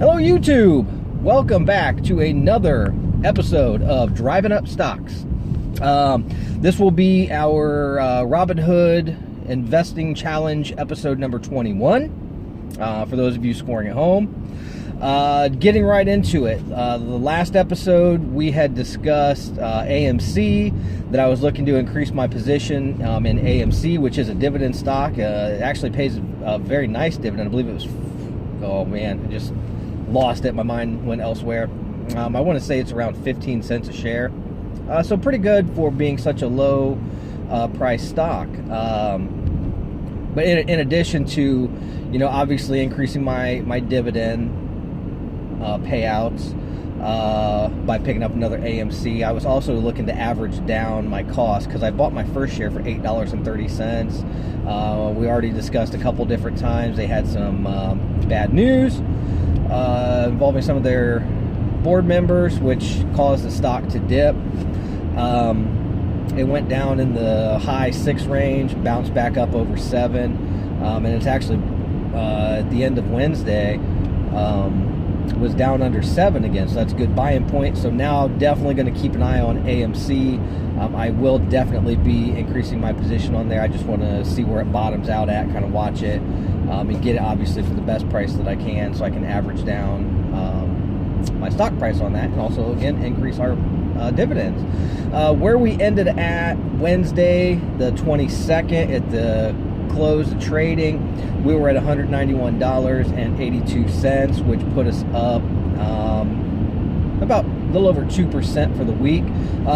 Hello YouTube! Welcome back to another episode of Driving Up Stocks. This will be our Robinhood Investing Challenge episode number 21, for those of you scoring at home. Getting right into it, the last episode we had discussed AMC, that I was looking to increase my position in AMC, which is a dividend stock. It actually pays a very nice dividend. I believe it was, oh man, I just lost it. My mind went elsewhere. I want to say it's around 15 cents a share. So pretty good for being such a low price stock. But in addition to, obviously increasing my dividend payouts by picking up another AMC, I was also looking to average down my cost, because I bought my first share for $8.30. We already discussed a couple different times. They had some bad news involving some of their board members, which caused the stock to dip. It went down in the high 6 range, bounced back up over 7, and it's actually at the end of Wednesday was down under 7 again, so that's a good buy-in point. So now definitely going to keep an eye on AMC. I will definitely be increasing my position on there. I just want to see where it bottoms out at, kind of watch it, and get it obviously for the best price that I can, so I can average down my stock price on that, and also again increase our dividends. Where we ended at Wednesday the 22nd at the close of trading, we were at $191.82, which put us up about a little over 2% for the week.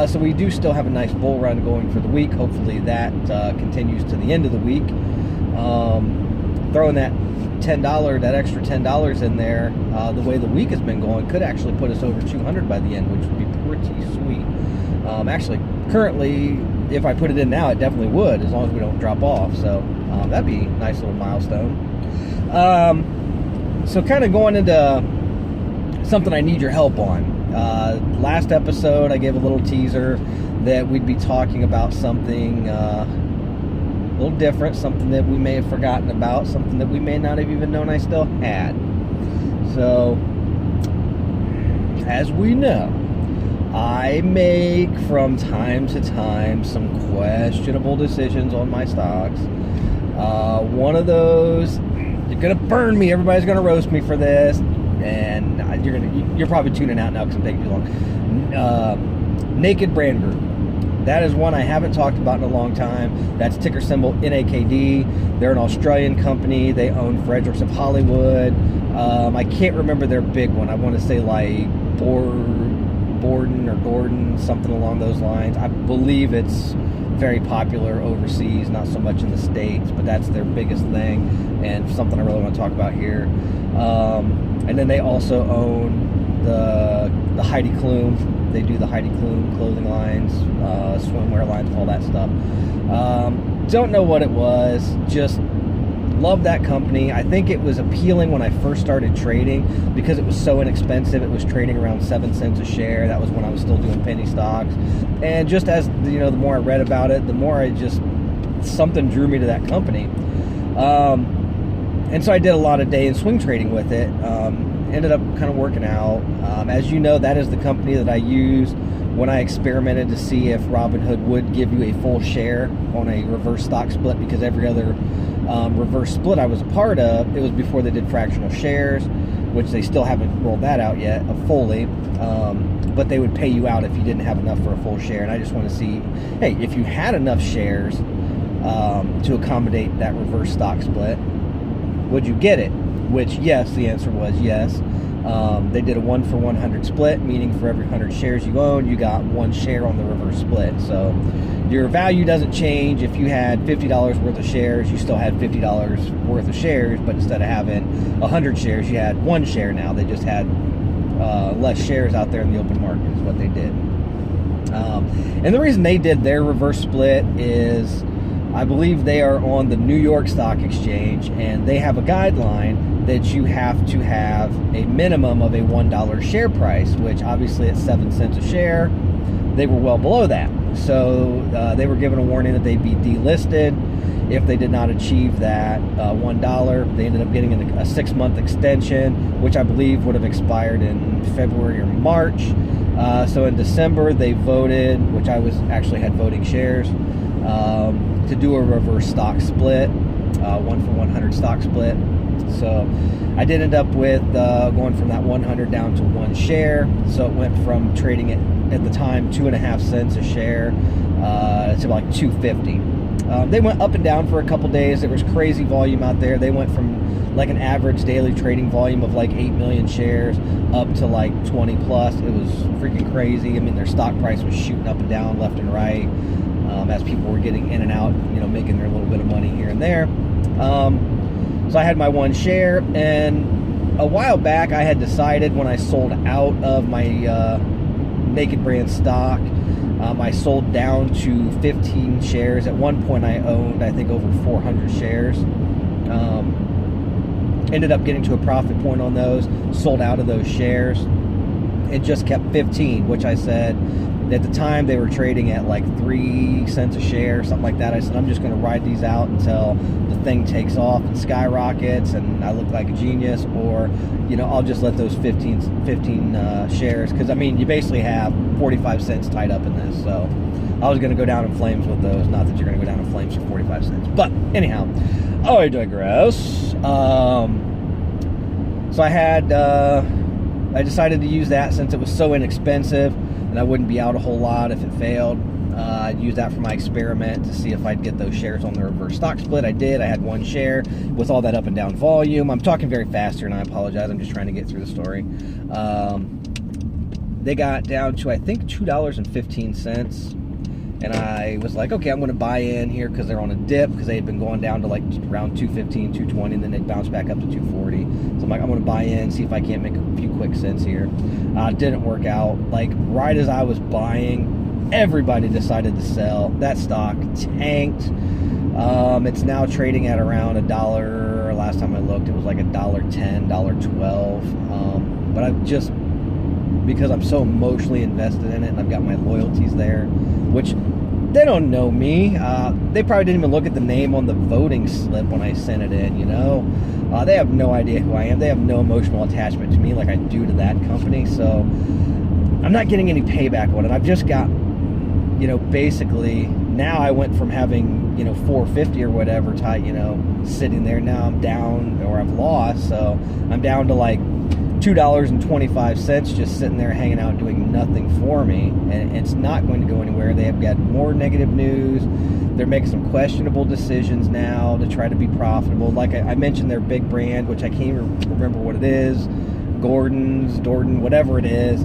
So we do still have a nice bull run going for the week. Hopefully that continues to the end of the week. Throwing that extra $10 in there, the way the week has been going, could actually put us over 200 by the end, which would be pretty sweet. Actually, currently, if I put it in now, it definitely would, as long as we don't drop off. So that'd be a nice little milestone. So kind of going into something I need your help on. Last episode, I gave a little teaser that we'd be talking about something a little different, something that we may have forgotten about, something that we may not have even known I still had. So, as we know, I make from time to time some questionable decisions on my stocks. One of those, you're gonna burn me. Everybody's gonna roast me for this, and you're probably tuning out now because I'm taking too long. Naked Brand Group. That is one I haven't talked about in a long time. That's ticker symbol NAKD. They're an Australian company. They own Fredericks of Hollywood. I can't remember their big one. I want to say like Borden or Gordon, something along those lines. I believe it's very popular overseas, not so much in the States, but that's their biggest thing, and something I really want to talk about here. And then they also own the Heidi Klum. They do the Heidi Klum clothing lines, swimwear lines, all that stuff. Don't know what it was, just love that company. I think it was appealing when I first started trading because it was so inexpensive. It was trading around 7 cents a share. That was when I was still doing penny stocks. And just as, the more I read about it, the more something drew me to that company. And so I did a lot of day and swing trading with it. Ended up kind of working out. As you know, that is the company that I used when I experimented to see if Robinhood would give you a full share on a reverse stock split, because every other reverse split I was a part of, it was before they did fractional shares, which they still haven't rolled that out yet fully. But they would pay you out if you didn't have enough for a full share. And I just want to see, hey, if you had enough shares to accommodate that reverse stock split, would you get it? Which, yes, the answer was yes. They did a 1-for-100 split, meaning for every 100 shares you own, you got 1 share on the reverse split. So your value doesn't change. If you had $50 worth of shares, you still had $50 worth of shares, but instead of having 100 shares, you had 1 share now. They just had less shares out there in the open market is what they did. And the reason they did their reverse split is, I believe they are on the New York Stock Exchange, and they have a guideline that you have to have a minimum of a $1 share price, which obviously at 7 cents a share, they were well below that. So they were given a warning that they'd be delisted if they did not achieve that $1. They ended up getting a 6-month extension, which I believe would have expired in February or March. So in December, they voted, which I actually had voting shares, to do a reverse stock split, 1-for-100 stock split. So I did end up with going from that 100 down to 1 share. So it went from trading at the time 2.5 cents a share to like 2.50. They went up and down for a couple days. There was crazy volume out there. They went from like an average daily trading volume of like 8 million shares up to like 20 plus. It was freaking crazy. I mean, their stock price was shooting up and down left and right as people were getting in and out, making their little bit of money here and there. So I had my 1 share, and a while back I had decided when I sold out of my Naked Brand stock, I sold down to 15 shares. At one point I owned, I think, over 400 shares. Ended up getting to a profit point on those, sold out of those shares, and just kept 15, which I said, at the time they were trading at like 3 cents a share, something like that. I said, I'm just going to ride these out until the thing takes off and skyrockets and I look like a genius, or I'll just let those 15 shares, because I mean, you basically have 45 cents tied up in this. So I was going to go down in flames with those. Not that you're going to go down in flames for 45 cents, but anyhow, I digress. So I decided to use that since it was so inexpensive and I wouldn't be out a whole lot if it failed. I'd use that for my experiment to see if I'd get those shares on the reverse stock split. I did. I had 1 share with all that up and down volume. I'm talking very fast here, and I apologize. I'm just trying to get through the story. They got down to, I think, $2.15. And I was like, okay, I'm going to buy in here because they're on a dip, because they had been going down to like around 215, 220, and then they'd bounce back up to 240. So I'm like, I'm going to buy in, see if I can't make a few quick cents here. Didn't work out. Like, right as I was buying, everybody decided to sell. That stock tanked. It's now trading at around $1. Last time I looked, it was like $1.10, $1.12. But I've just, because I'm so emotionally invested in it and I've got my loyalties there, which they don't know me. They probably didn't even look at the name on the voting slip when I sent it in, They have no idea who I am. They have no emotional attachment to me like I do to that company. So I'm not getting any payback on it. I've just got, basically, now I went from having, 450 or whatever tight, sitting there. Now I'm down, or I've lost. So I'm down to like $2.25 just sitting there hanging out doing nothing for me, and it's not going to go anywhere. They have got more negative news. They're making some questionable decisions now to try to be profitable. Like I mentioned, their big brand, which I can't even remember what it is, Dorton, whatever it is.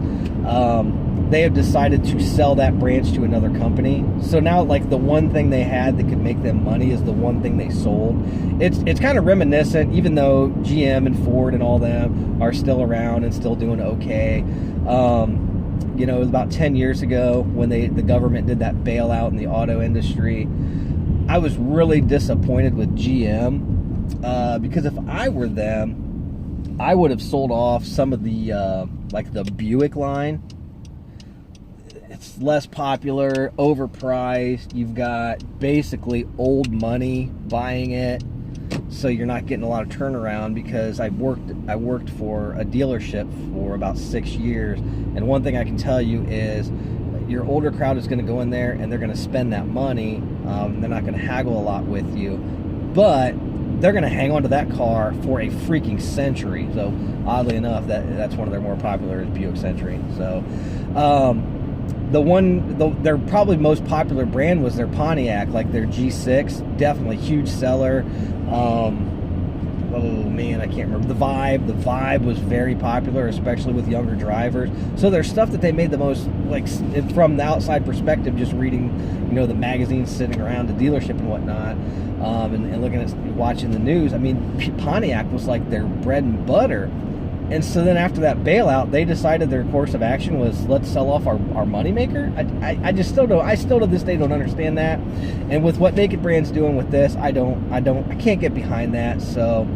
They have decided to sell that branch to another company. So now, like, the one thing they had that could make them money is the one thing they sold. It's kind of reminiscent, even though GM and Ford and all them are still around and still doing okay. It was about 10 years ago when the government did that bailout in the auto industry. I was really disappointed with GM because if I were them, I would have sold off some of the like the Buick line. It's less popular, overpriced. You've got basically old money buying it, so you're not getting a lot of turnaround. Because I worked for a dealership for about 6 years, and one thing I can tell you is your older crowd is going to go in there and they're going to spend that money. They're not going to haggle a lot with you, but they're going to hang on to that car for a freaking century. So oddly enough, that's one of their more popular is Buick Century. So their probably most popular brand was their Pontiac, like their G6, definitely huge seller. Oh man, I can't remember. The Vibe was very popular, especially with younger drivers. So there's stuff that they made the most, like, from the outside perspective, just reading, the magazines, sitting around the dealership and whatnot, and looking at, watching the news. I mean, Pontiac was like their bread and butter. And so then after that bailout, they decided their course of action was, let's sell off our moneymaker. I still to this day don't understand that. And with what Naked Brand's doing with this, I can't get behind that. So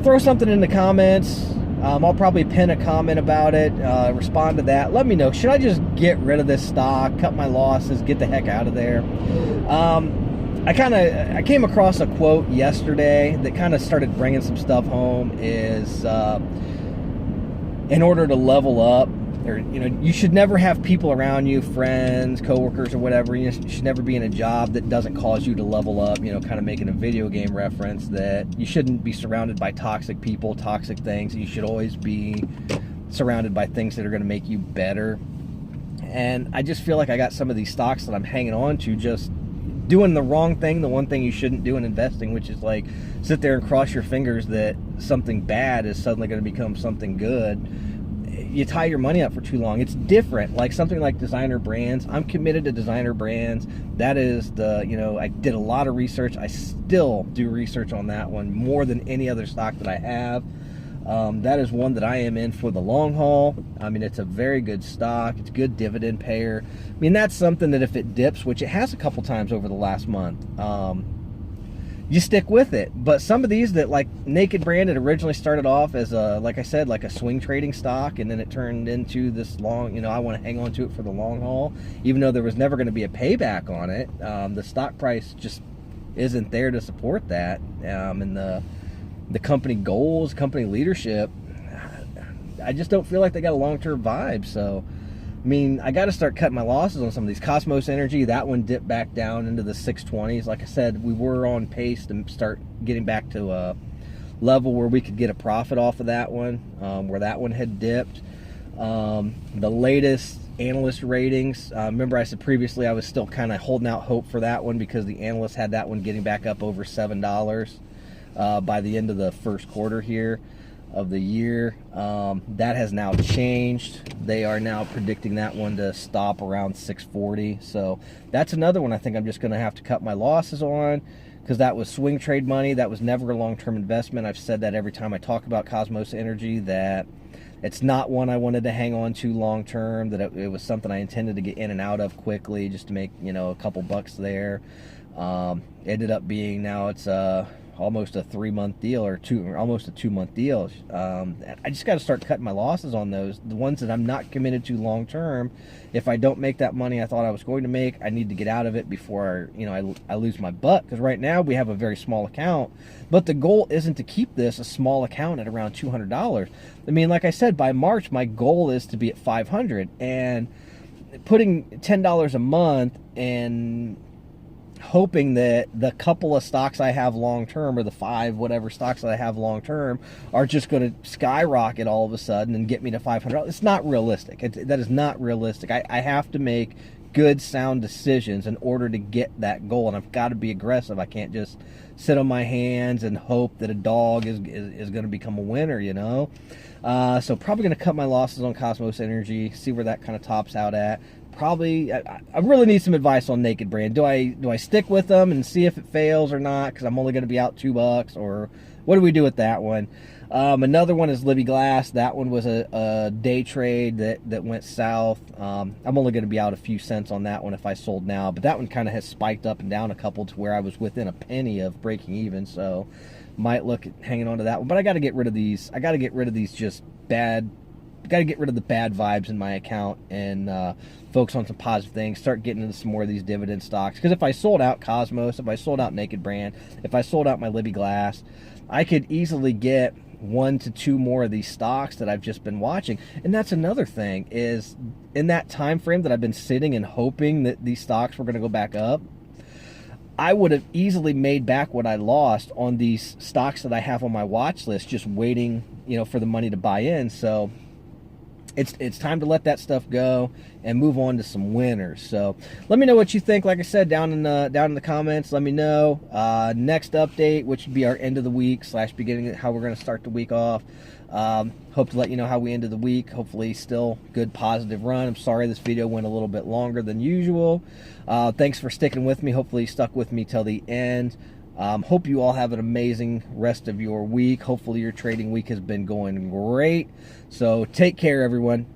throw something in the comments. I'll probably pin a comment about it, respond to that. Let me know, should I just get rid of this stock, cut my losses, get the heck out of there? I came across a quote yesterday that kind of started bringing some stuff home. Is in order to level up, or you should never have people around you, friends, coworkers, or whatever. You should never be in a job that doesn't cause you to level up. Kind of making a video game reference, that you shouldn't be surrounded by toxic people, toxic things. You should always be surrounded by things that are going to make you better. And I just feel like I got some of these stocks that I'm hanging on to just doing the wrong thing, the one thing you shouldn't do in investing, which is like sit there and cross your fingers that something bad is suddenly going to become something good. You tie your money up for too long. It's different. Like something like designer brands. I'm committed to designer brands. That is I did a lot of research. I still do research on that one more than any other stock that I have. That is one that I am in for the long haul. I mean, it's a very good stock. It's a good dividend payer. I mean, that's something that if it dips, which it has a couple times over the last month, you stick with it. But some of these that, like Naked Brand, it originally started off as like I said, like a swing trading stock, and then it turned into this long, I want to hang on to it for the long haul, even though there was never going to be a payback on it. The stock price just isn't there to support that. And the company goals, company leadership, I just don't feel like they got a long-term vibe. So, I mean, I got to start cutting my losses on some of these. Cosmos Energy, that one dipped back down into the 620s. Like I said, we were on pace to start getting back to a level where we could get a profit off of that one, where that one had dipped. The latest analyst ratings, remember I said previously I was still kind of holding out hope for that one because the analysts had that one getting back up over $7 by the end of the first quarter here of the year. That has now changed. They are now predicting that one to stop around 640. So that's another one I think I'm just going to have to cut my losses on, because that was swing trade money. That was never a long-term investment. I've said that every time I talk about Cosmos Energy, that it's not one I wanted to hang on to long-term, that it was something I intended to get in and out of quickly just to make, a couple bucks there. Ended up being, now it's almost a 3-month deal, or almost a 2-month deal. I just got to start cutting my losses on those, the ones that I'm not committed to long term. If I don't make that money I thought I was going to make, I need to get out of it before I lose my butt. Because right now we have a very small account, but the goal isn't to keep this a small account at around $200. I mean, like I said, by March my goal is to be at $500, and putting $10 a month and hoping that the couple of stocks I have long term, or the 5 whatever stocks that I have long term, are just going to skyrocket all of a sudden and get me to $500. It's not realistic. That is not realistic. I have to make good, sound decisions in order to get that goal, and I've got to be aggressive. I can't just sit on my hands and hope that a dog is going to become a winner, So probably going to cut my losses on Cosmos Energy, see where that kind of tops out at. Probably, I really need some advice on Naked Brand. Do I stick with them and see if it fails or not, because I'm only going to be out $2, or what do we do with that one? Another one is Libby Glass. That one was a day trade that went south. I'm only going to be out a few cents on that one if I sold now, but that one kind of has spiked up and down a couple to where I was within a penny of breaking even, so might look at hanging on to that one. But I got to get rid of these. I got to get rid of these just bad. Got to get rid of the bad vibes in my account and focus on some positive things. Start getting into some more of these dividend stocks. Because if I sold out Cosmos, if I sold out Naked Brand, if I sold out my Libby Glass, I could easily get 1 to 2 more of these stocks that I've just been watching. And that's another thing, is in that time frame that I've been sitting and hoping that these stocks were going to go back up, I would have easily made back what I lost on these stocks that I have on my watch list, just waiting, for the money to buy in. So it's time to let that stuff go and move on to some winners. So let me know what you think. Like I said, down in the comments, let me know. Next update, which would be our end of the week / beginning, how we're going to start the week off. Hope to let you know how we ended the week. Hopefully still good, positive run. I'm sorry this video went a little bit longer than usual. Thanks for sticking with me. Hopefully you stuck with me till the end. Hope you all have an amazing rest of your week. Hopefully your trading week has been going great. So take care, everyone.